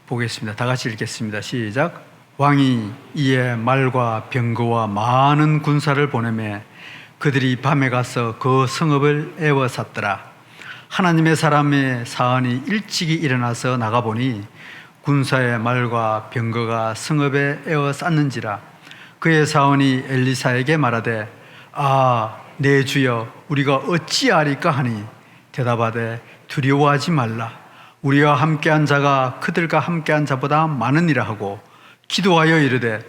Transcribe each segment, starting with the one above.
보겠습니다. 다 같이 읽겠습니다. 시작. 왕이 이에 말과 병거와 많은 군사를 보내매 그들이 밤에 가서 그 성읍을 에워쌌더라. 하나님의 사람의 사언이 일찍이 일어나서 나가보니 군사의 말과 병거가 성읍에 에워쌌는지라. 그의 사언이 엘리사에게 말하되 내 주여 우리가 어찌하리까 하니 대답하되 두려워하지 말라. 우리와 함께한 자가 그들과 함께한 자보다 많으니라 하고 기도하여 이르되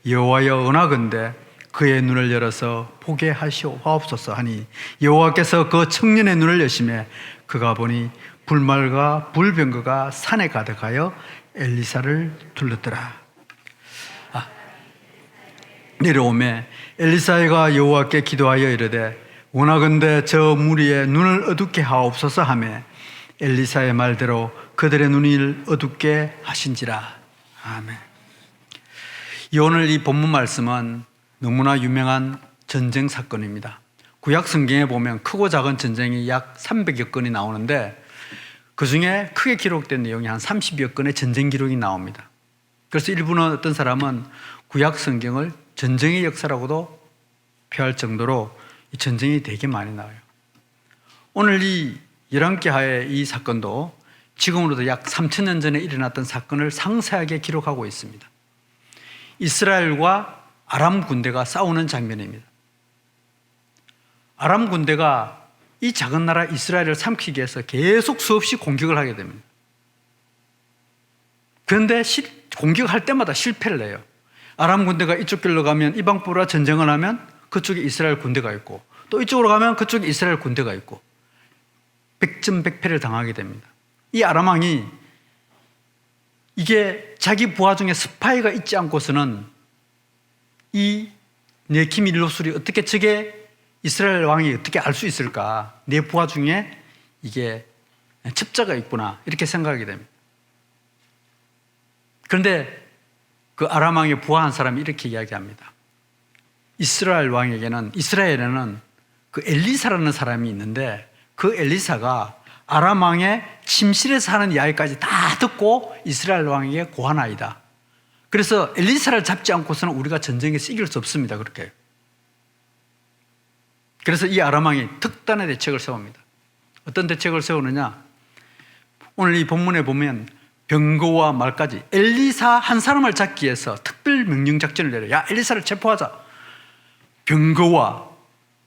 여호와여 원하건대 그의 눈을 열어서 보게 하시옵소서 하니 여호와께서 그 청년의 눈을 여시매 그가 보니 불말과 불병거가 산에 가득하여 엘리사를 둘렀더라. 내려오매 엘리사가 여호와께 기도하여 이르되 원하건대 저 무리의 눈을 어둡게 하옵소서 하매 엘리사의 말대로 그들의 눈을 어둡게 하신지라. 아멘. 오늘 이 본문 말씀은 너무나 유명한 전쟁 사건입니다. 구약 성경에 보면 크고 작은 전쟁이 약 300여 건이 나오는데 그 중에 크게 기록된 내용이 한 30여 건의 전쟁 기록이 나옵니다. 그래서 일부는 어떤 사람은 구약 성경을 전쟁의 역사라고도 표할 정도로 이 전쟁이 되게 많이 나와요. 오늘 이 열왕기하의 이 사건도 지금으로도 약 3000년 전에 일어났던 사건을 상세하게 기록하고 있습니다. 이스라엘과 아람 군대가 싸우는 장면입니다. 아람 군대가 이 작은 나라 이스라엘을 삼키기 위해서 계속 수없이 공격을 하게 됩니다. 그런데 공격할 때마다 실패를 해요. 아람 군대가 이쪽 길로 가면 이방포로와 전쟁을 하면 그쪽에 이스라엘 군대가 있고 또 이쪽으로 가면 그쪽에 이스라엘 군대가 있고 백전백패를 당하게 됩니다. 이 아람 왕이 이게 자기 부하 중에 스파이가 있지 않고서는 이 네킴 일로술이 어떻게 저게 이스라엘 왕이 어떻게 알 수 있을까? 내 부하 중에 이게 첩자가 있구나 이렇게 생각하게 됩니다. 그런데 그 아람 왕의 부하 한 사람이 이렇게 이야기합니다. 이스라엘에는 그 엘리사라는 사람이 있는데 그 엘리사가 아람 왕의 침실에서 하는 이야기까지 다 듣고 이스라엘 왕에게 고하나이다. 그래서 엘리사를 잡지 않고서는 우리가 전쟁에서 이길 수 없습니다. 그렇게. 그래서 이 아람 왕이 특단의 대책을 세웁니다. 어떤 대책을 세우느냐? 오늘 이 본문에 보면 병거와 말까지 엘리사 한 사람을 잡기 위해서 특별 명령 작전을 내려. 야, 엘리사를 체포하자. 병거와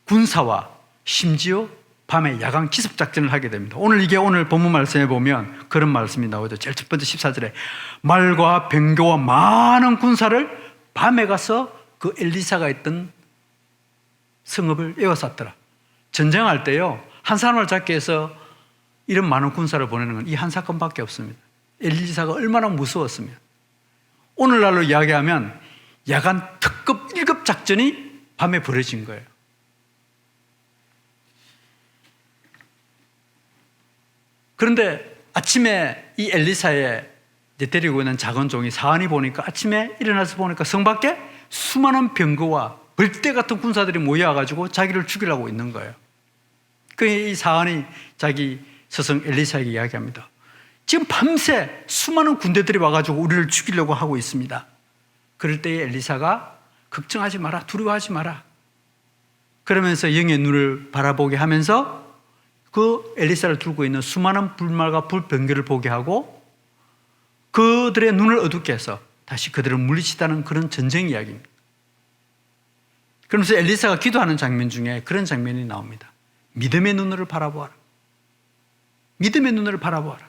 군사와 심지어 밤에 야간 기습 작전을 하게 됩니다. 오늘 본문 말씀에 보면 그런 말씀이 나오죠. 제일 첫 번째 14절에 말과 병거와 많은 군사를 밤에 가서 그 엘리사가 있던 성읍을 에워쌌더라. 전쟁할 때요, 한 사람을 잡기 위해서 이런 많은 군사를 보내는 건 이 한 사건밖에 없습니다. 엘리사가 얼마나 무서웠으면. 오늘날로 이야기하면 야간 특급 1급 작전이 밤에 벌어진 거예요. 그런데 아침에 이 엘리사의 데리고 있는 작은 종이 사안이 보니까 아침에 일어나서 보니까 성 밖에 수많은 병거와 벌떼 같은 군사들이 모여가지고 자기를 죽이려고 있는 거예요. 이 사안이 자기 스승 엘리사에게 이야기합니다. 지금 밤새 수많은 군대들이 와가지고 우리를 죽이려고 하고 있습니다. 그럴 때에 엘리사가 걱정하지 마라, 두려워하지 마라. 그러면서 영의 눈을 바라보게 하면서 그 엘리사를 들고 있는 수많은 불말과 불병거를 보게 하고 그들의 눈을 어둡게 해서 다시 그들을 물리치다는 그런 전쟁 이야기입니다. 그러면서 엘리사가 기도하는 장면 중에 그런 장면이 나옵니다. 믿음의 눈을 바라보아라. 믿음의 눈을 바라보아라.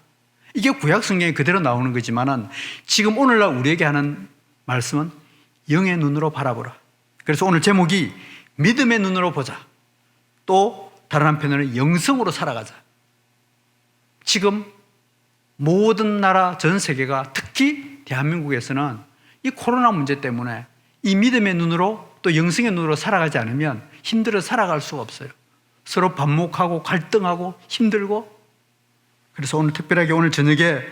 이게 구약 성경에 그대로 나오는 거지만은 지금 오늘날 우리에게 하는 말씀은 영의 눈으로 바라보라. 그래서 오늘 제목이 믿음의 눈으로 보자. 또 다른 한편으로는 영성으로 살아가자. 지금 모든 나라 전 세계가 특히 대한민국에서는 이 코로나 문제 때문에 이 믿음의 눈으로 또 영성의 눈으로 살아가지 않으면 힘들어 살아갈 수가 없어요. 서로 반목하고 갈등하고 힘들고. 그래서 오늘 특별하게 오늘 저녁에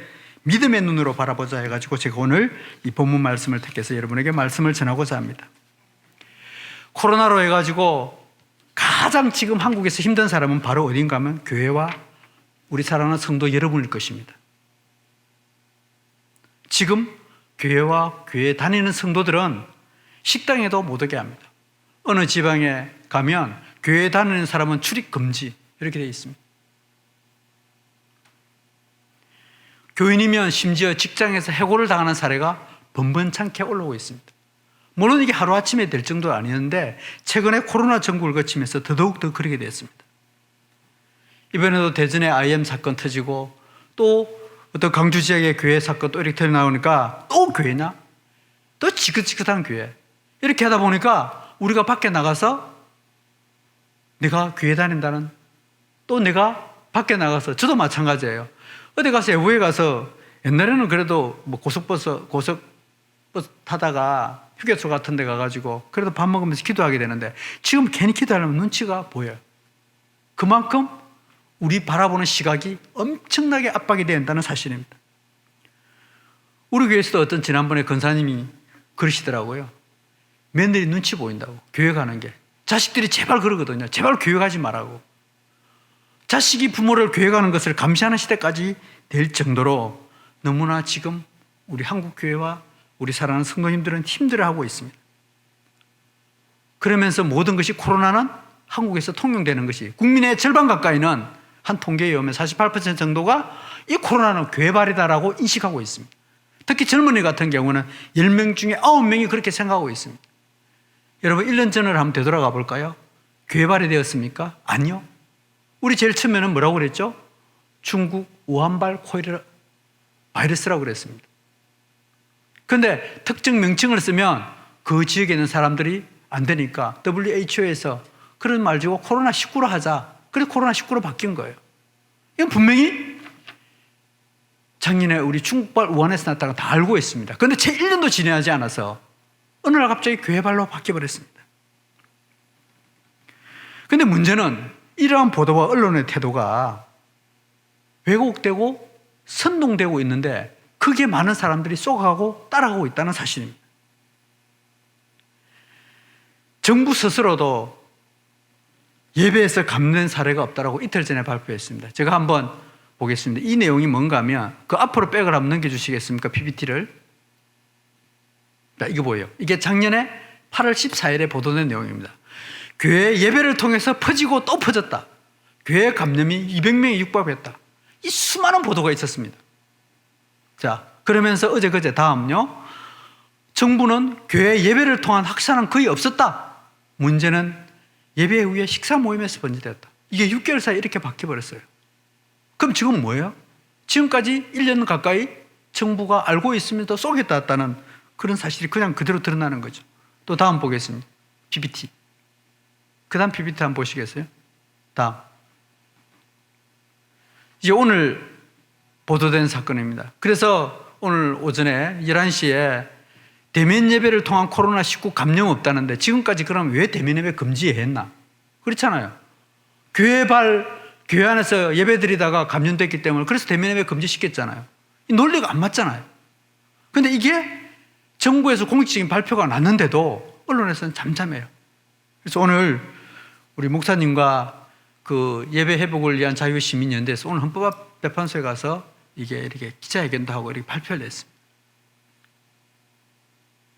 믿음의 눈으로 바라보자 해가지고 제가 오늘 이 본문 말씀을 택해서 여러분에게 말씀을 전하고자 합니다. 코로나로 해가지고 가장 지금 한국에서 힘든 사람은 바로 어딘가 하면 교회와 우리 사랑하는 성도 여러분일 것입니다. 지금 교회와 교회 다니는 성도들은 식당에도 못 오게 합니다. 어느 지방에 가면 교회 다니는 사람은 출입 금지 이렇게 되어 있습니다. 교인이면 심지어 직장에서 해고를 당하는 사례가 번번찮게 올라오고 있습니다. 물론 이게 하루아침에 될 정도는 아니었는데 최근에 코로나 전국을 거치면서 더더욱 더 그렇게 됐습니다. 이번에도 대전에 IM 사건 터지고 또 어떤 강주 지역의 교회 사건 또 이렇게 터져나오니까 또 교회냐? 또 지긋지긋한 교회. 이렇게 하다 보니까 우리가 밖에 나가서 내가 교회 다닌다는 또 내가 밖에 나가서 저도 마찬가지예요. 어디 가서 외부에 가서 옛날에는 그래도 뭐 고속버스 타다가 휴게소 같은 데 가가지고 그래도 밥 먹으면서 기도하게 되는데 지금 괜히 기도하려면 눈치가 보여요. 그만큼 우리 바라보는 시각이 엄청나게 압박이 된다는 사실입니다. 우리 교회에서도 어떤 지난번에 권사님이 그러시더라고요. 며느리 눈치 보인다고 교회 가는 게. 자식들이 제발 그러거든요. 제발 교회 가지 말라고. 자식이 부모를 교회 가는 것을 감시하는 시대까지 될 정도로 너무나 지금 우리 한국 교회와 우리 사랑하는 성도님들은 힘들어하고 있습니다. 그러면서 모든 것이 코로나는 한국에서 통용되는 것이 국민의 절반 가까이는 한 통계에 의하면 48% 정도가 이 코로나는 교회발이다라고 인식하고 있습니다. 특히 젊은이 같은 경우는 10명 중에 9명이 그렇게 생각하고 있습니다. 여러분 1년 전을 한번 되돌아가 볼까요? 교회발이 되었습니까? 아니요. 우리 제일 처음에는 뭐라고 그랬죠? 중국 우한발 코로나 바이러스라고 그랬습니다. 그런데 특정 명칭을 쓰면 그 지역에 있는 사람들이 안 되니까 WHO에서 그런 말 주고 코로나19로 하자. 그래서 코로나19로 바뀐 거예요. 이건 분명히 작년에 우리 중국발 우한에서 났다가 다 알고 있습니다. 그런데 채 1년도 지나지 않아서 어느 날 갑자기 교회발로 바뀌어버렸습니다. 그런데 문제는 이러한 보도와 언론의 태도가 왜곡되고 선동되고 있는데 크게 많은 사람들이 쏘가고 따라가고 있다는 사실입니다. 정부 스스로도 예배에서 감염된 사례가 없다라고 이틀 전에 발표했습니다. 제가 한번 보겠습니다. 이 내용이 뭔가 하면 그 앞으로 백을 한번 넘겨주시겠습니까? PPT를. 이거 보여요. 이게 작년에 8월 14일에 보도된 내용입니다. 교회 예배를 통해서 퍼지고 또 퍼졌다. 교회 감염이 200명이 육박했다. 이 수많은 보도가 있었습니다. 자, 그러면서 어제 그제 다음요. 정부는 교회 예배를 통한 확산은 거의 없었다. 문제는 예배 후에 식사 모임에서 번지되었다. 이게 6개월 사이에 이렇게 바뀌어버렸어요. 그럼 지금 뭐예요? 지금까지 1년 가까이 정부가 알고 있으면서 쏘겠다는 그런 사실이 그냥 그대로 드러나는 거죠. 또 다음 보겠습니다. PPT. 그 다음 PPT 한번 보시겠어요? 다음. 이제 오늘 보도된 사건입니다. 그래서 오늘 오전에 11시에 대면 예배를 통한 코로나19 감염 없다는데 지금까지 그럼 왜 대면 예배 금지했나? 그렇잖아요. 교회 안에서 예배 드리다가 감염됐기 때문에 그래서 대면 예배 금지시켰잖아요. 이 논리가 안 맞잖아요. 그런데 이게 정부에서 공식적인 발표가 났는데도 언론에서는 잠잠해요. 그래서 오늘 우리 목사님과 그 예배 회복을 위한 자유시민연대에서 오늘 헌법재판소에 가서 이게 이렇게 기자회견도 하고 이렇게 발표를 했습니다.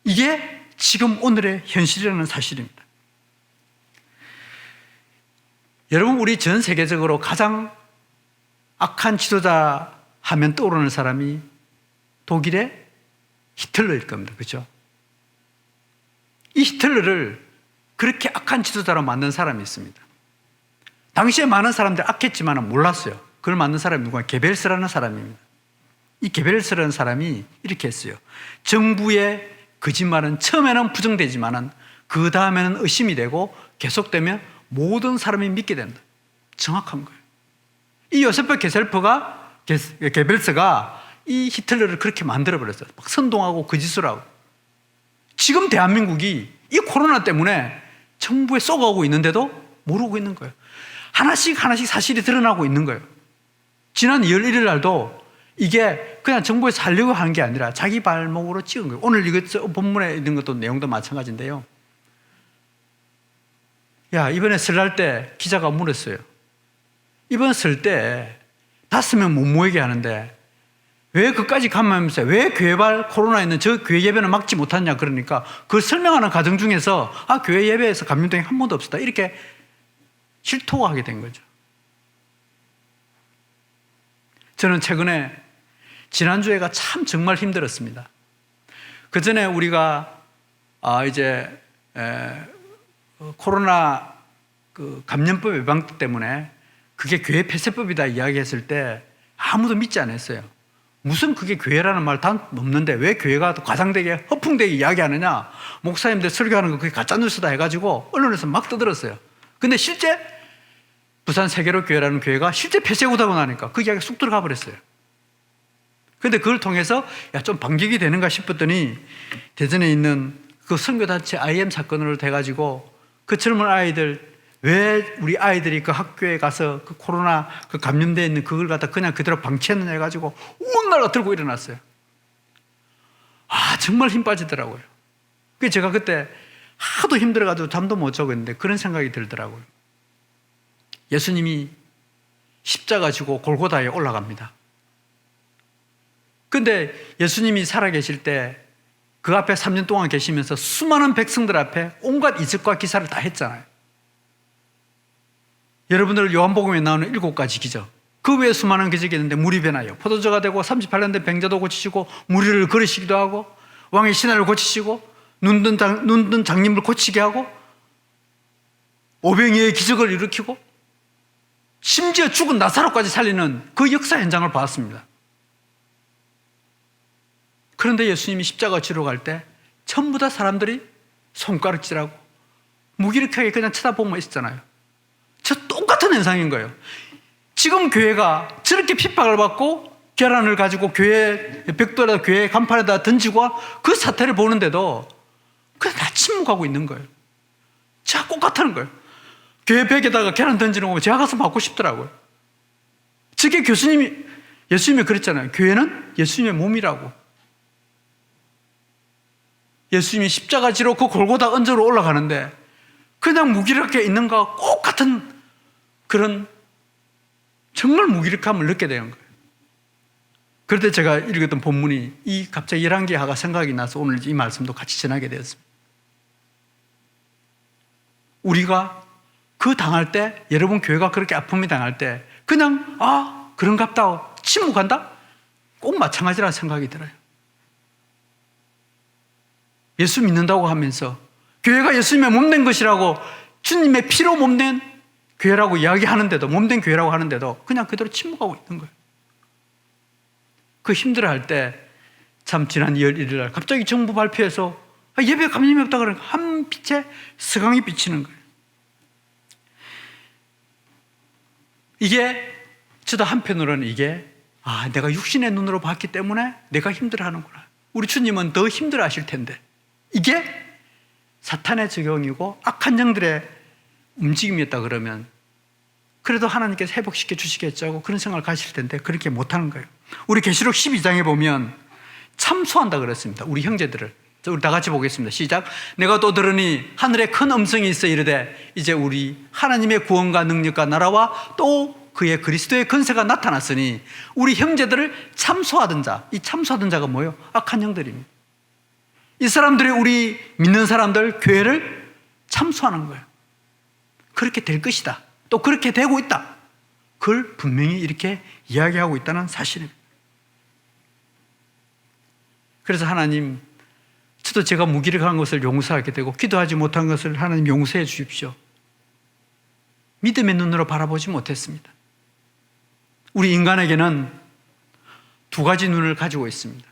이게 지금 오늘의 현실이라는 사실입니다. 여러분, 우리 전 세계적으로 가장 악한 지도자 하면 떠오르는 사람이 독일의 히틀러일 겁니다. 그렇죠? 이 히틀러를 그렇게 악한 지도자로 만든 사람이 있습니다. 당시에 많은 사람들이 악했지만 몰랐어요. 그걸 만든 사람이 누구냐? 게벨스라는 사람입니다. 이 게벨스라는 사람이 이렇게 했어요. 정부의 거짓말은 처음에는 부정되지만 그 다음에는 의심이 되고 계속되면 모든 사람이 믿게 된다. 정확한 거예요. 이 요세프 게벨스가 이 히틀러를 그렇게 만들어버렸어요. 막 선동하고 거짓을 하고. 지금 대한민국이 이 코로나 때문에 정부에 쏘가고 있는데도 모르고 있는 거예요. 하나씩 사실이 드러나고 있는 거예요. 지난 11일 날도 이게 그냥 정부에서 하려고 하는 게 아니라 자기 발목으로 찍은 거예요. 오늘 이거 본문에 있는 것도 내용도 마찬가지인데요. 야, 이번에 설날 때 기자가 물었어요. 이번 설 때 5명 못 모이게 하는데 왜 그까지 감염했어요? 왜 교회발 코로나 있는 저 교회 예배는 막지 못하냐? 그러니까 그걸 설명하는 과정 중에서 교회 예배에서 감염병이 한 번도 없었다. 이렇게 실토하게 된 거죠. 저는 최근에 지난주에가 참 정말 힘들었습니다. 그 전에 우리가 이제 코로나 그 감염법 예방 때문에 그게 교회 폐쇄법이다 이야기했을 때 아무도 믿지 않았어요. 무슨 그게 교회라는 말 단 없는데 왜 교회가 과장되게 허풍되게 이야기하느냐? 목사님들 설교하는 거 그게 가짜뉴스다 해가지고 언론에서 막 떠들었어요. 근데 실제 부산 세계로 교회라는 교회가 실제 폐쇄되고 나니까 그 이야기가 쑥 들어가 버렸어요. 근데 그걸 통해서 좀 반격이 되는가 싶었더니 대전에 있는 그 선교단체 IM 사건으로 돼가지고 그 젊은 아이들 왜 우리 아이들이 그 학교에 가서 그 코로나 그 감염되어 있는 그걸 갖다 그냥 그대로 방치했느냐 해가지고 온 나라가 들고 일어났어요. 정말 힘 빠지더라고요. 그래서 제가 그때 하도 힘들어가지고 잠도 못 자고 있는데 그런 생각이 들더라고요. 예수님이 십자가 지고 골고다에 올라갑니다. 근데 예수님이 살아계실 때 그 앞에 3년 동안 계시면서 수많은 백성들 앞에 온갖 이적과 기사를 다 했잖아요. 여러분들 요한복음에 나오는 7가지 기적, 그 외에 수많은 기적이 있는데 물이 변하여 포도주가 되고 38년 된 병자도 고치시고 무리를 걸으시기도 하고 왕의 신하를 고치시고 눈든 장님을 고치게 하고 오병이의 기적을 일으키고 심지어 죽은 나사로까지 살리는 그 역사 현장을 봤습니다. 그런데 예수님이 십자가 지러 갈 때 전부 다 사람들이 손가락질하고 무기력하게 그냥 쳐다보고만 있었잖아요. 저 똑같은 현상인 거예요. 지금 교회가 저렇게 핍박을 받고 계란을 가지고 교회 벽돌에다 교회 간판에다 던지고 그 사태를 보는데도 그냥 다 침묵하고 있는 거예요. 제가 똑같다는 거예요. 교회 벽에다가 계란 던지는 거 제가 가서 맞고 싶더라고요. 저게 예수님이 그랬잖아요. 교회는 예수님의 몸이라고. 예수님이 십자가 지로 그 골고다 언저로 올라가는데 그냥 무기력하게 있는 거와 똑같은 그런 정말 무기력함을 느끼게 되는 거예요. 그럴 때 제가 읽었던 본문이 갑자기 열왕기하가 생각이 나서 오늘 이 말씀도 같이 전하게 되었습니다. 우리가 그 당할 때, 여러분 교회가 그렇게 아픔이 당할 때 그냥 그런갑다 침묵한다? 꼭 마찬가지라는 생각이 들어요. 예수 믿는다고 하면서 교회가 예수님의 몸된 것이라고 주님의 피로 몸된 교회라고 이야기하는데도, 몸된 교회라고 하는데도 그냥 그대로 침묵하고 있는 거예요. 그 힘들어할 때 참 지난 2월 1일 날 갑자기 정부 발표해서 예배 감염이 없다 그러니까 한 빛에 스강이 비치는 거예요. 이게 저도 한편으로는 내가 육신의 눈으로 봤기 때문에 내가 힘들어하는구나. 우리 주님은 더 힘들어하실 텐데 이게 사탄의 적용이고 악한 영들의 움직임이었다 그러면 그래도 하나님께서 회복시켜 주시겠죠 하고 그런 생각을 가실 텐데 그렇게 못하는 거예요. 우리 계시록 12장에 보면 참소한다 그랬습니다. 우리 형제들을. 우리 다 같이 보겠습니다. 시작. 내가 또 들으니 하늘에 큰 음성이 있어 이르되 이제 우리 하나님의 구원과 능력과 나라와 또 그의 그리스도의 권세가 나타났으니 우리 형제들을 참소하던 자. 이 참소하던 자가 뭐예요? 악한 영들입니다. 이 사람들이 우리 믿는 사람들 교회를 참소하는 거예요. 그렇게 될 것이다. 또 그렇게 되고 있다. 그걸 분명히 이렇게 이야기하고 있다는 사실입니다. 그래서 하나님, 저도 제가 무기력한 것을 용서하게 되고 기도하지 못한 것을 하나님 용서해 주십시오. 믿음의 눈으로 바라보지 못했습니다. 우리 인간에게는 2가지 눈을 가지고 있습니다.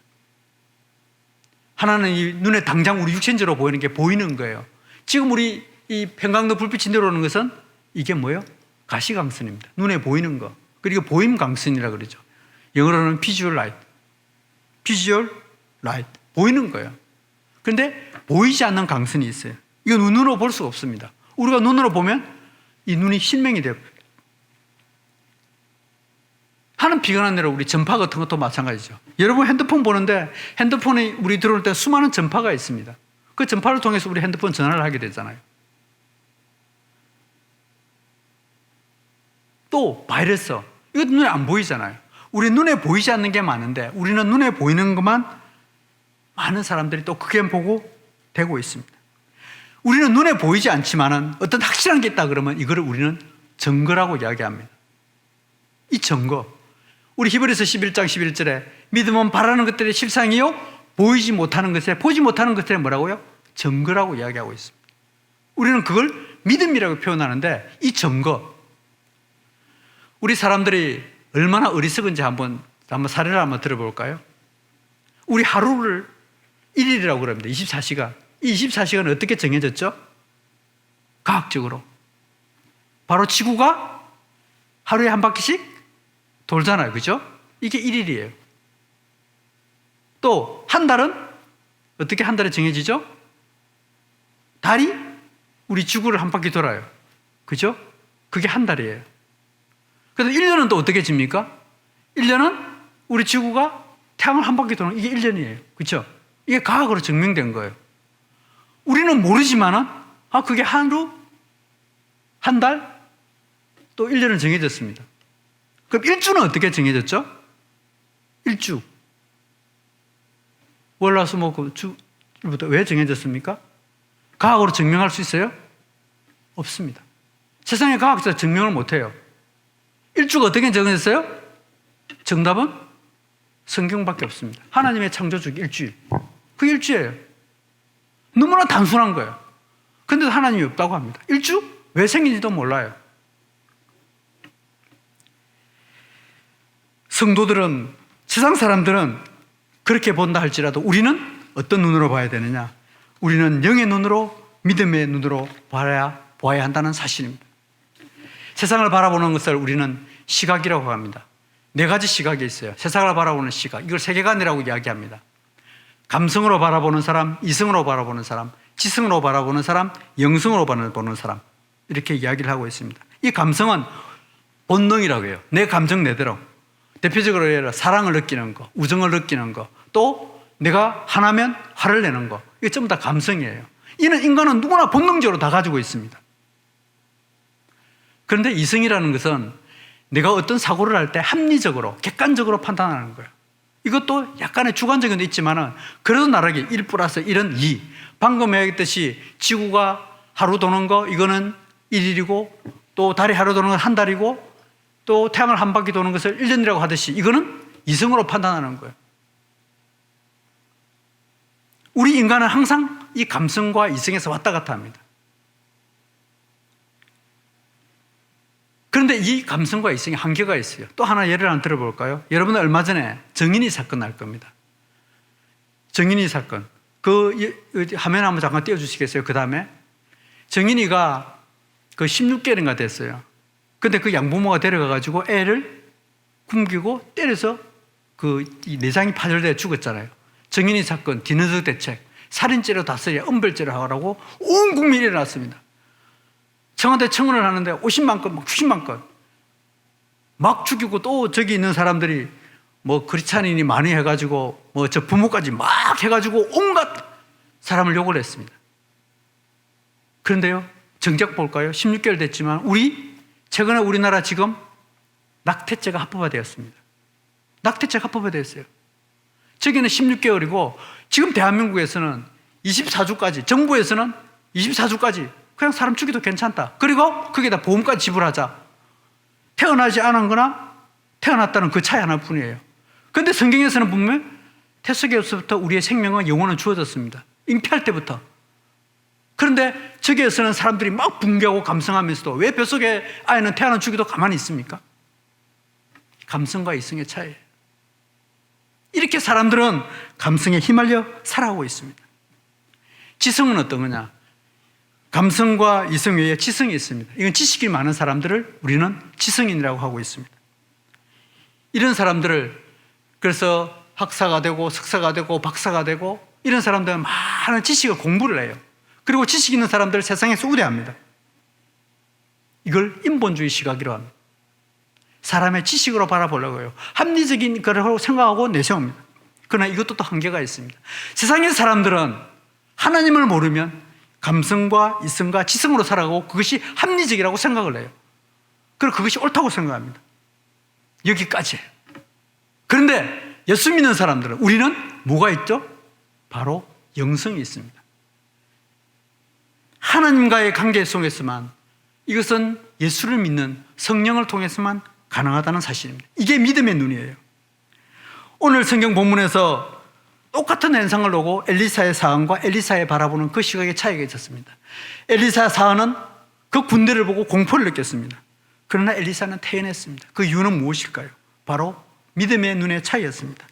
하나는 이 눈에 당장 우리 육신적으로 보이는 게 보이는 거예요. 지금 우리 이 평강도 불빛이 내려오는 것은 이게 뭐예요? 가시광선입니다. 눈에 보이는 거. 그리고 보임광선이라고 그러죠. 영어로는 visual light. visual light. 보이는 거예요. 그런데 보이지 않는 광선이 있어요. 이거 눈으로 볼 수가 없습니다. 우리가 눈으로 보면 이 눈이 실명이 돼요. 하는 비관한 대로 우리 전파 같은 것도 마찬가지죠. 여러분 핸드폰 보는데 핸드폰에 우리 들어올 때 수많은 전파가 있습니다. 그 전파를 통해서 우리 핸드폰 전화를 하게 되잖아요. 또 바이러스, 이것도 눈에 안 보이잖아요. 우리 눈에 보이지 않는 게 많은데 우리는 눈에 보이는 것만 많은 사람들이 또 크게 보고 되고 있습니다. 우리는 눈에 보이지 않지만은 어떤 확실한 게 있다 그러면 이거를 우리는 증거라고 이야기합니다. 이 증거. 우리 히브리서 11장 11절에 믿음은 바라는 것들의 실상이요 보이지 못하는 것에 보지 못하는 것들의 뭐라고요? 증거라고 이야기하고 있습니다. 우리는 그걸 믿음이라고 표현하는데 이 증거. 우리 사람들이 얼마나 어리석은지 한번 사례를 한번 들어볼까요? 우리 하루를 1일이라고 그럽니다. 24시간. 이 24시간은 어떻게 정해졌죠? 과학적으로. 바로 지구가 하루에 한 바퀴씩 돌잖아요. 그죠? 이게 1일이에요. 또 한 달은 어떻게 한 달에 정해지죠? 달이 우리 지구를 한 바퀴 돌아요. 그죠? 그게 한 달이에요. 그래서 1년은 또 어떻게 집니까? 1년은 우리 지구가 태양을 한 바퀴 도는 이게 1년이에요. 그렇죠? 이게 과학으로 증명된 거예요. 우리는 모르지만은 그게 하루, 한 달, 또 1년은 정해졌습니다. 그럼 일주는 어떻게 정해졌죠? 일주. 월화수목금주부터 왜 정해졌습니까? 과학으로 증명할 수 있어요? 없습니다. 세상의 과학자가 증명을 못해요. 일주가 어떻게 정해졌어요? 정답은 성경밖에 없습니다. 하나님의 창조주기 일주일. 그게 일주예요. 너무나 단순한 거예요. 근데도 하나님이 없다고 합니다. 일주? 왜 생긴지도 몰라요. 성도들은, 세상 사람들은 그렇게 본다 할지라도 우리는 어떤 눈으로 봐야 되느냐? 우리는 영의 눈으로, 믿음의 눈으로 보아야 한다는 사실입니다. 세상을 바라보는 것을 우리는 시각이라고 합니다. 4가지 시각이 있어요. 세상을 바라보는 시각. 이걸 세계관이라고 이야기합니다. 감성으로 바라보는 사람, 이성으로 바라보는 사람, 지성으로 바라보는 사람, 영성으로 바라보는 사람. 이렇게 이야기를 하고 있습니다. 이 감성은 본능이라고 해요. 내 감정 내대로. 대표적으로 예를 들어 사랑을 느끼는 거, 우정을 느끼는 거, 또 내가 화나면 화를 내는 거. 이게 전부 다 감성이에요. 이는 인간은 누구나 본능적으로 다 가지고 있습니다. 그런데 이성이라는 것은 내가 어떤 사고를 할 때 합리적으로, 객관적으로 판단하는 거예요. 이것도 약간의 주관적인 게 있지만은 그래도 나르게 1 플러스 1은 2. 방금 얘기했듯이 지구가 하루 도는 거 이거는 1일이고 또 달이 하루 도는 건 한 달이고 또 태양을 한 바퀴 도는 것을 1년이라고 하듯이 이거는 이성으로 판단하는 거예요. 우리 인간은 항상 이 감성과 이성에서 왔다 갔다 합니다. 그런데 이 감성과 이성에 한계가 있어요. 또 하나 예를 하나 들어볼까요? 여러분은 얼마 전에 정인이 사건 알 겁니다. 정인이 사건. 그 화면 한번 잠깐 띄워주시겠어요? 그 다음에 정인이가 그 16개월인가 됐어요. 근데 그 양부모가 데려가가지고 애를 굶기고 때려서 그 내장이 파절돼 죽었잖아요. 정인이 사건, 디너드 대책, 살인죄로 다스려 은별죄로 하라고 온 국민이 일어났습니다. 청와대 청원을 하는데 50만 건, 막 90만 건. 막 죽이고 또 저기 있는 사람들이 뭐 크리스찬인이 많이 해가지고 뭐 저 부모까지 막 해가지고 온갖 사람을 욕을 했습니다. 그런데요, 정작 볼까요? 16개월 됐지만 최근에 우리나라 지금 낙태죄가 합법화되었습니다. 낙태죄가 합법화되었어요. 저기는 16개월이고 지금 대한민국에서는 24주까지, 정부에서는 24주까지 그냥 사람 죽여도 괜찮다. 그리고 거기다 보험까지 지불하자. 태어나지 않은 거나 태어났다는 그 차이 하나뿐이에요. 그런데 성경에서는 보면 태초에서부터 우리의 생명은 영혼은 주어졌습니다. 잉태할 때부터. 그런데 저기에서는 사람들이 막 붕괴하고 감성하면서도 왜 뱃속에 아이는 태어난 주기도 가만히 있습니까? 감성과 이성의 차이예요. 이렇게 사람들은 감성에 휘말려 살아오고 있습니다. 지성은 어떤 거냐? 감성과 이성 외에 지성이 있습니다. 이건 지식이 많은 사람들을 우리는 지성인이라고 하고 있습니다. 이런 사람들을 그래서 학사가 되고 석사가 되고 박사가 되고 이런 사람들은 많은 지식을 공부를 해요. 그리고 지식 있는 사람들을 세상에서 우대합니다. 이걸 인본주의 시각이라고 합니다. 사람의 지식으로 바라보려고 해요. 합리적인 거라고 생각하고 내세웁니다. 그러나 이것도 또 한계가 있습니다. 세상의 사람들은 하나님을 모르면 감성과 이성과 지성으로 살아가고 그것이 합리적이라고 생각을 해요. 그리고 그것이 옳다고 생각합니다. 여기까지예요. 그런데 예수 믿는 사람들은, 우리는 뭐가 있죠? 바로 영성이 있습니다. 하나님과의 관계 속에서만, 이것은 예수를 믿는 성령을 통해서만 가능하다는 사실입니다. 이게 믿음의 눈이에요. 오늘 성경 본문에서 똑같은 현상을 보고 엘리사의 사안과 엘리사의 바라보는 그 시각의 차이가 있었습니다. 엘리사 사안은 그 군대를 보고 공포를 느꼈습니다. 그러나 엘리사는 태연했습니다. 그 이유는 무엇일까요? 바로 믿음의 눈의 차이였습니다.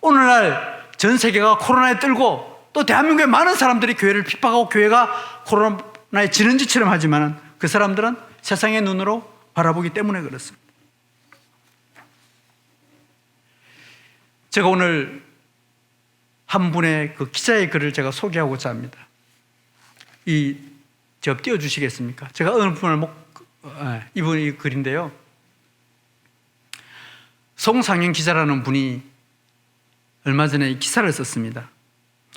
오늘날 전 세계가 코로나에 떨고 또 대한민국의 많은 사람들이 교회를 핍박하고 교회가 코로나에 지는지처럼 하지만 그 사람들은 세상의 눈으로 바라보기 때문에 그렇습니다. 제가 오늘 한 분의 그 기자의 글을 제가 소개하고자 합니다. 제가 띄워주시겠습니까? 제가 어느 분을 이분이 글인데요. 송상현 기자라는 분이 얼마 전에 기사를 썼습니다.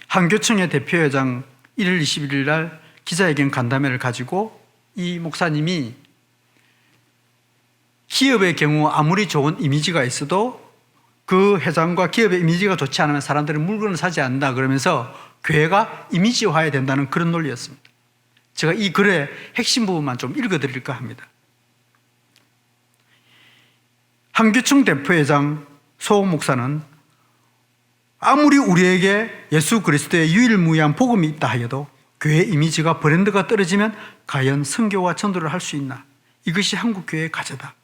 한교총회 대표회장 1월 21일 날 기자회견 간담회를 가지고 이 목사님이 기업의 경우 아무리 좋은 이미지가 있어도 그 회장과 기업의 이미지가 좋지 않으면 사람들은 물건을 사지 않는다 그러면서 교회가 이미지화해야 된다는 그런 논리였습니다. 제가 이 글의 핵심 부분만 좀 읽어드릴까 합니다. 한교총 대표회장 소 목사는 아무리 우리에게 예수 그리스도의 유일무이한 복음이 있다 하여도 교회 이미지가 브랜드가 떨어지면 과연 선교와 전도를 할 수 있나? 이것이 한국교회의 과제다.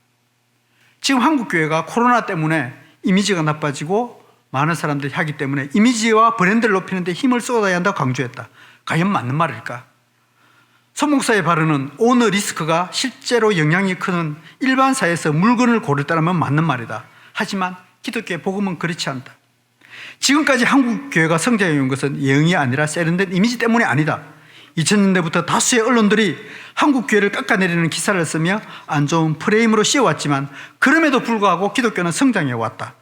지금 한국교회가 코로나 때문에 이미지가 나빠지고 많은 사람들이 하기 때문에 이미지와 브랜드를 높이는 데 힘을 쏟아야 한다고 강조했다. 과연 맞는 말일까? 소 목사의 발언은 오너 리스크가 실제로 영향이 큰 일반 사회에서 물건을 고를 때라면 맞는 말이다. 하지만 기독교의 복음은 그렇지 않다. 지금까지 한국 교회가 성장해 온 것은 예응이 아니라 세련된 이미지 때문이 아니다. 2000년대부터 다수의 언론들이 한국 교회를 깎아내리는 기사를 쓰며 안 좋은 프레임으로 씌워왔지만 그럼에도 불구하고 기독교는 성장해 왔다.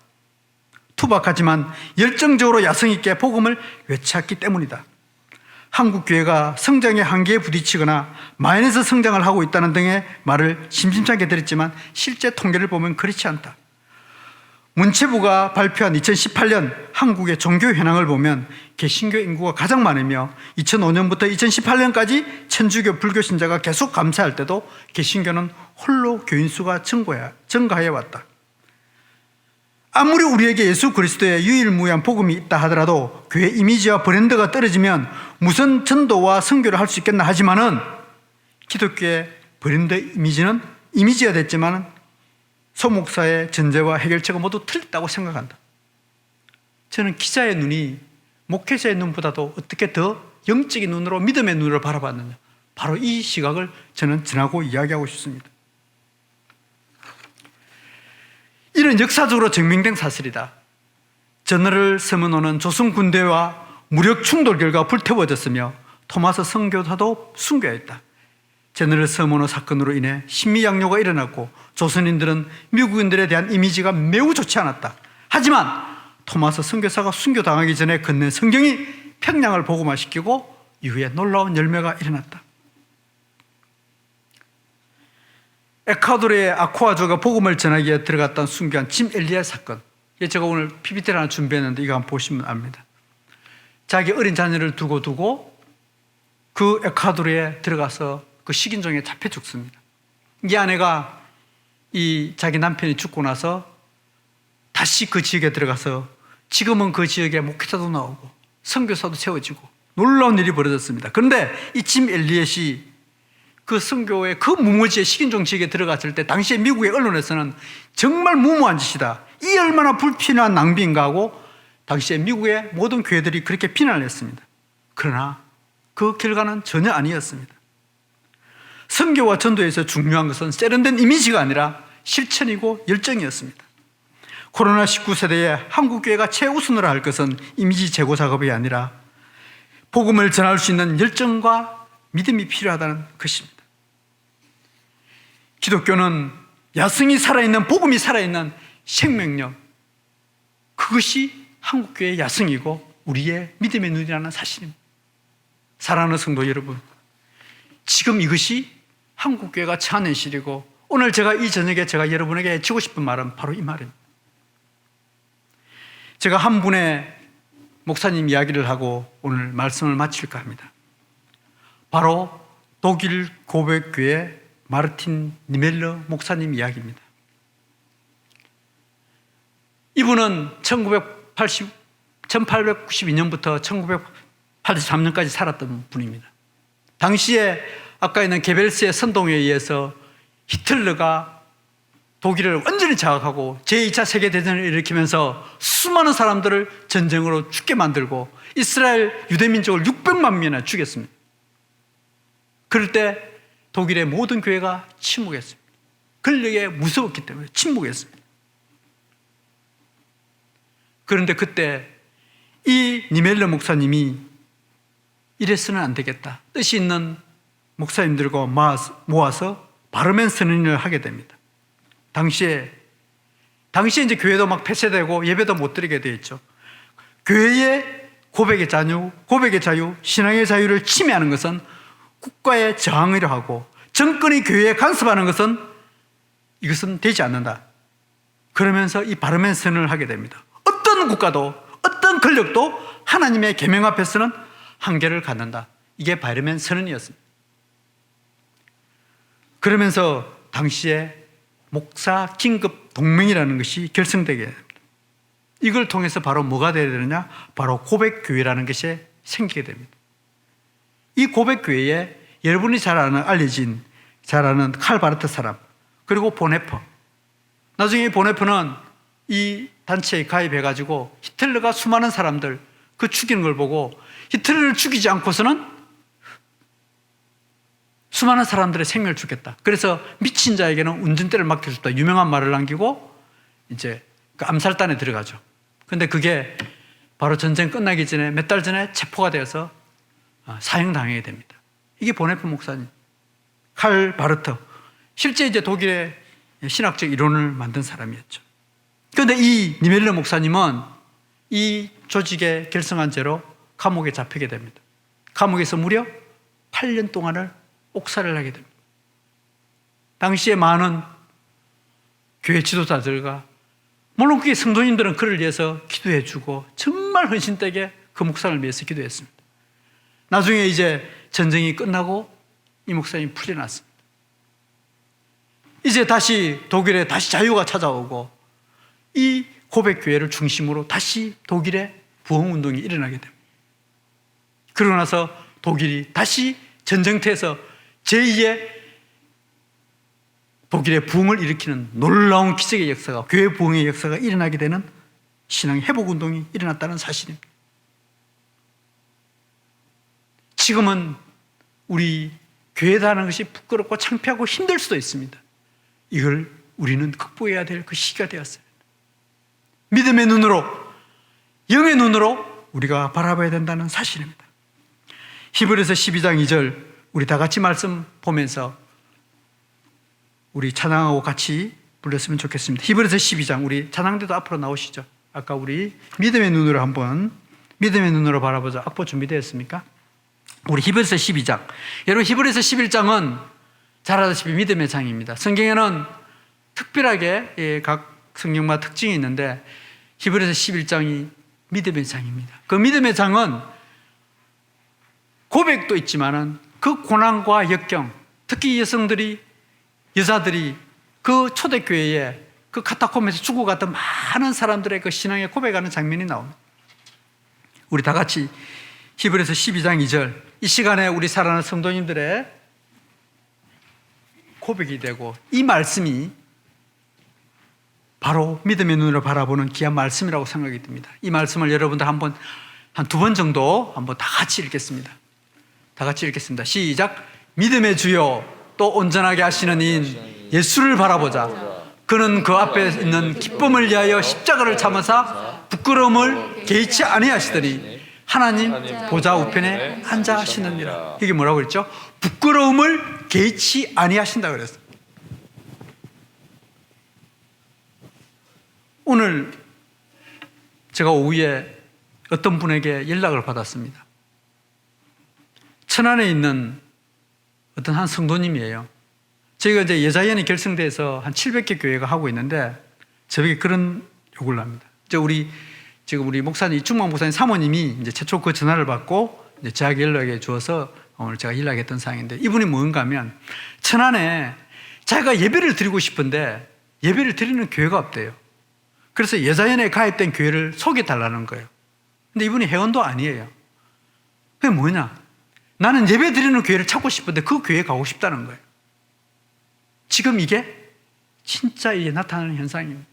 투박하지만 열정적으로 야성 있게 복음을 외쳤기 때문이다. 한국 교회가 성장의 한계에 부딪히거나 마이너스 성장을 하고 있다는 등의 말을 심심찮게 들었지만 실제 통계를 보면 그렇지 않다. 문체부가 발표한 2018년 한국의 종교 현황을 보면 개신교 인구가 가장 많으며 2005년부터 2018년까지 천주교 불교 신자가 계속 감소할 때도 개신교는 홀로 교인 수가 증가해 왔다. 아무리 우리에게 예수 그리스도의 유일무이한 복음이 있다 하더라도 교회 이미지와 브랜드가 떨어지면 무슨 전도와 선교를 할 수 있겠나 하지만은 기독교의 브랜드 이미지는 이미지가 됐지만은 소 목사의 전제와 해결책은 모두 틀렸다고 생각한다. 저는 기자의 눈이 목회자의 눈보다도 어떻게 더 영적인 눈으로 믿음의 눈으로 바라봤느냐, 바로 이 시각을 저는 전하고 이야기하고 싶습니다. 이런 역사적으로 증명된 사실이다. 전어를 서문호는 조선 군대와 무력 충돌 결과 불태워졌으며 토마스 선교사도 순교했다. 제너럴 서문호 사건으로 인해 심리양요가 일어났고 조선인들은 미국인들에 대한 이미지가 매우 좋지 않았다. 하지만 토마스 선교사가 순교당하기 전에 건넨 성경이 평양을 복음화시키고 이후에 놀라운 열매가 일어났다. 에콰도르의 아쿠아주가 복음을 전하기 위해 들어갔던 순교한 짐 엘리의 사건. 제가 오늘 PPT를 하나 준비했는데 이거 한번 보시면 압니다. 자기 어린 자녀를 두고 그 에콰도르에 들어가서 그 식인종에 잡혀 죽습니다. 이 아내가 자기 남편이 죽고 나서 다시 그 지역에 들어가서 지금은 그 지역에 목회자도 나오고 선교사도 세워지고 놀라운 일이 벌어졌습니다. 그런데 이 짐 엘리엇이 그 선교의 그 무모지의 식인종 지역에 들어갔을 때 당시에 미국의 언론에서는 정말 무모한 짓이다, 이 얼마나 불필요한 낭비인가 하고 당시에 미국의 모든 교회들이 그렇게 비난을 했습니다. 그러나 그 결과는 전혀 아니었습니다. 선교와 전도에서 중요한 것은 세련된 이미지가 아니라 실천이고 열정이었습니다. 코로나19 세대에 한국교회가 최우선으로 할 것은 이미지 제고 작업이 아니라 복음을 전할 수 있는 열정과 믿음이 필요하다는 것입니다. 기독교는 야성이 살아있는, 복음이 살아있는 생명력, 그것이 한국교회의 야성이고 우리의 믿음의 눈이라는 사실입니다. 사랑하는 성도 여러분, 지금 이것이 한국교회가 처한 현실이고 오늘 제가 이 저녁에 제가 여러분에게 해주고 싶은 말은 바로 이 말입니다. 제가 한 분의 목사님 이야기를 하고 오늘 말씀을 마칠까 합니다. 바로 독일 고백교회 마르틴 니멜러 목사님 이야기입니다. 이분은 1892년부터 1983년까지 살았던 분입니다. 당시에 아까 있는 게벨스의 선동에 의해서 히틀러가 독일을 완전히 장악하고 제2차 세계대전을 일으키면서 수많은 사람들을 전쟁으로 죽게 만들고 이스라엘 유대민족을 600만 명이나 죽였습니다. 그럴 때 독일의 모든 교회가 침묵했습니다. 권력에 무서웠기 때문에 침묵했습니다. 그런데 그때 이 니멜러 목사님이 이래서는 안 되겠다. 뜻이 있는 목사님들과 모아서 바르멘 선언을 하게 됩니다. 당시에 이제 교회도 막 폐쇄되고 예배도 못 드리게 되어 있죠. 교회의 고백의 자유, 신앙의 자유를 침해하는 것은 국가의 저항이라 하고 정권이 교회에 간섭하는 것은 이것은 되지 않는다. 그러면서 이 바르멘 선언을 하게 됩니다. 어떤 국가도 어떤 권력도 하나님의 계명 앞에서는 한계를 갖는다. 이게 바르멘 선언이었습니다. 그러면서 당시에 목사 긴급 동맹이라는 것이 결성되게 됩니다. 이걸 통해서 바로 뭐가 되어야 되느냐? 바로 고백교회라는 것이 생기게 됩니다. 이 고백교회에 여러분이 잘 아는 칼바르트 사람, 그리고 보네퍼. 나중에 보네퍼는 이 단체에 가입해가지고 히틀러가 수많은 사람들 그 죽이는 걸 보고 히틀러를 죽이지 않고서는 수많은 사람들의 생명을 주겠다. 그래서 미친 자에게는 운전대를 맡겨줬다. 유명한 말을 남기고 이제 그 암살단에 들어가죠. 근데 그게 바로 전쟁 끝나기 전에 몇 달 전에 체포가 되어서 사형당하게 됩니다. 이게 보네퍼 목사님, 칼 바르트. 실제 이제 독일의 신학적 이론을 만든 사람이었죠. 그런데 이 니멜러 목사님은 이 조직의 결성한 죄로 감옥에 잡히게 됩니다. 감옥에서 무려 8년 동안을 옥살이를 하게 됩니다. 당시에 많은 교회 지도자들과 물론 그게 성도님들은 그를 위해서 기도해 주고 정말 헌신되게 그 목사를 위해서 기도했습니다. 나중에 이제 전쟁이 끝나고 이 목사님이 풀려났습니다. 이제 다시 독일에 다시 자유가 찾아오고 이 고백교회를 중심으로 다시 독일의 부흥운동이 일어나게 됩니다. 그러고 나서 독일이 다시 전쟁터에서 제2의 독일의 부흥을 일으키는 놀라운 기적의 역사가, 교회 부흥의 역사가 일어나게 되는 신앙 회복운동이 일어났다는 사실입니다. 지금은 우리 교회다는 것이 부끄럽고 창피하고 힘들 수도 있습니다. 이걸 우리는 극복해야 될 그 시기가 되었어요. 믿음의 눈으로, 영의 눈으로 우리가 바라봐야 된다는 사실입니다. 히브리서 12장 2절 우리 다 같이 말씀 보면서 우리 찬양하고 같이 불렀으면 좋겠습니다. 히브리서 12장, 우리 찬양대도 앞으로 나오시죠. 아까 우리 믿음의 눈으로 한번, 믿음의 눈으로 바라보자. 악보 준비되었습니까? 우리 히브리서 12장. 여러분, 히브리서 11장은 잘 아다시피 믿음의 장입니다. 성경에는 특별하게 각 성경마다 특징이 있는데 히브리서 11장이 믿음의 장입니다. 그 믿음의 장은 고백도 있지만은 그 고난과 역경, 특히 여자들이 그 초대교회에 그 카타콤에서 죽어갔던 많은 사람들의 그 신앙에 고백하는 장면이 나옵니다. 우리 다 같이 히브리서 12장 2절, 이 시간에 우리 사랑하는 성도님들의 고백이 되고 이 말씀이 바로 믿음의 눈으로 바라보는 귀한 말씀이라고 생각이 듭니다. 이 말씀을 여러분들 한 두 번 정도 한번 다 같이 읽겠습니다. 다 같이 읽겠습니다. 시작. 믿음의 주요 또 온전하게 하시는 이인 예수를 바라보자. 그는 그 앞에 있는 기쁨을 위하여 십자가를 참으사 부끄러움을 개의치 아니하시더니 하나님 보좌 우편에 앉아 하시느니라. 이게 뭐라고 그랬죠? 부끄러움을 개의치 아니하신다 그랬어요. 오늘 제가 오후에 어떤 분에게 연락을 받았습니다. 천안에 있는 어떤 한 성도님이에요. 저희가 이제 여자연이 결성돼서 한 700개 교회가 하고 있는데 저에게 그런 요구를 합니다. 이제 우리 지금 우리 목사님, 이충만 목사님 사모님이 이제 최초 그 전화를 받고 이제 저에게 연락해 주어서 오늘 제가 연락했던 상황인데, 이분이 뭔가 하면 천안에 자기가 예배를 드리고 싶은데 예배를 드리는 교회가 없대요. 그래서 예자연에 가입된 교회를 소개해 달라는 거예요. 근데 이분이 회원도 아니에요. 그게 뭐냐? 나는 예배 드리는 교회를 찾고 싶은데 그 교회에 가고 싶다는 거예요. 지금 이게 진짜 이게 나타나는 현상입니다.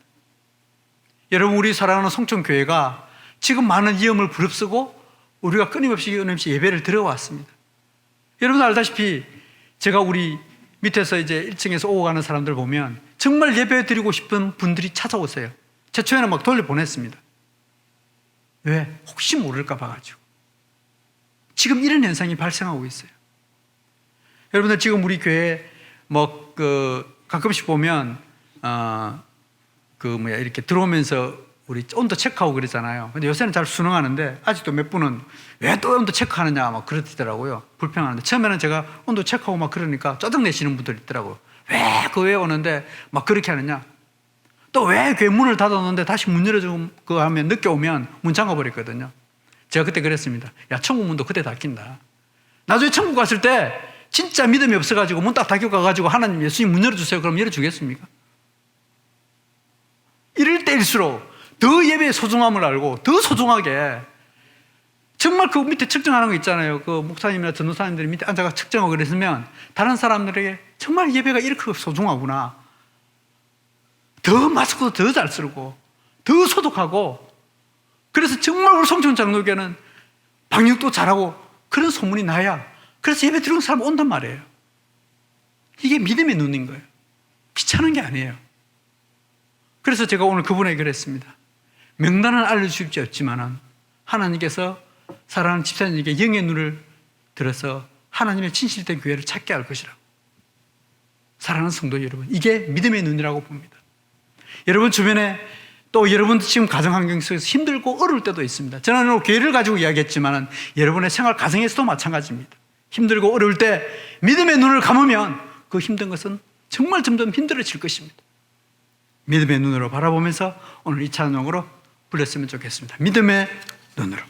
여러분, 우리 사랑하는 송천교회가 지금 많은 위험을 부릅쓰고 우리가 끊임없이 예배를 드려왔습니다. 여러분 알다시피 제가 우리 밑에서 이제 1층에서 오고 가는 사람들 보면 정말 예배 드리고 싶은 분들이 찾아오세요. 최초에는 막 돌려보냈습니다. 왜? 혹시 모를까 봐가지고. 지금 이런 현상이 발생하고 있어요. 여러분들 지금 우리 교회 가끔씩 보면 이렇게 들어오면서 우리 온도 체크하고 그러잖아요. 근데 요새는 잘 순응하는데 아직도 몇 분은 왜 또 온도 체크하느냐 막 그러더라고요. 불평하는데, 처음에는 제가 온도 체크하고 막 그러니까 짜증내시는 분들 있더라고요. 왜 그 교회 오는데 막 그렇게 하느냐. 또 왜 교회 문을 닫아놓는데 다시 문 열어주고 하면 늦게 오면 문 잠가버렸거든요. 제가 그때 그랬습니다. 야, 천국 문도 그때 닫힌다. 나중에 천국 갔을 때 진짜 믿음이 없어가지고 문 딱 닫히고 가가지고 하나님 예수님 문 열어주세요. 그럼 열어주겠습니까? 이럴 때일수록 더 예배의 소중함을 알고 더 소중하게, 정말 그 밑에 측정하는 거 있잖아요. 그 목사님이나 전도사님들이 밑에 앉아서 측정하고 그랬으면 다른 사람들에게 정말 예배가 이렇게 소중하구나. 더 마스크도 더 잘 쓰고 더 소독하고, 그래서 정말 우리 송천 장로교회는 방역도 잘하고 그런 소문이 나야 그래서 예배 드리는 사람 온단 말이에요. 이게 믿음의 눈인 거예요. 귀찮은 게 아니에요. 그래서 제가 오늘 그분에게 그랬습니다. 명단은 알려주실 수 없지만은 하나님께서 사랑하는 집사님에게 영의 눈을 들어서 하나님의 진실된 교회를 찾게 할 것이라고. 사랑하는 성도 여러분, 이게 믿음의 눈이라고 봅니다. 여러분 주변에 또 여러분도 지금 가정 환경 속에서 힘들고 어려울 때도 있습니다. 저는 오늘 교회를 가지고 이야기했지만 여러분의 생활 가정에서도 마찬가지입니다. 힘들고 어려울 때 믿음의 눈을 감으면 그 힘든 것은 정말 점점 힘들어질 것입니다. 믿음의 눈으로 바라보면서 오늘 이 찬양으로 불렀으면 좋겠습니다. 믿음의 눈으로.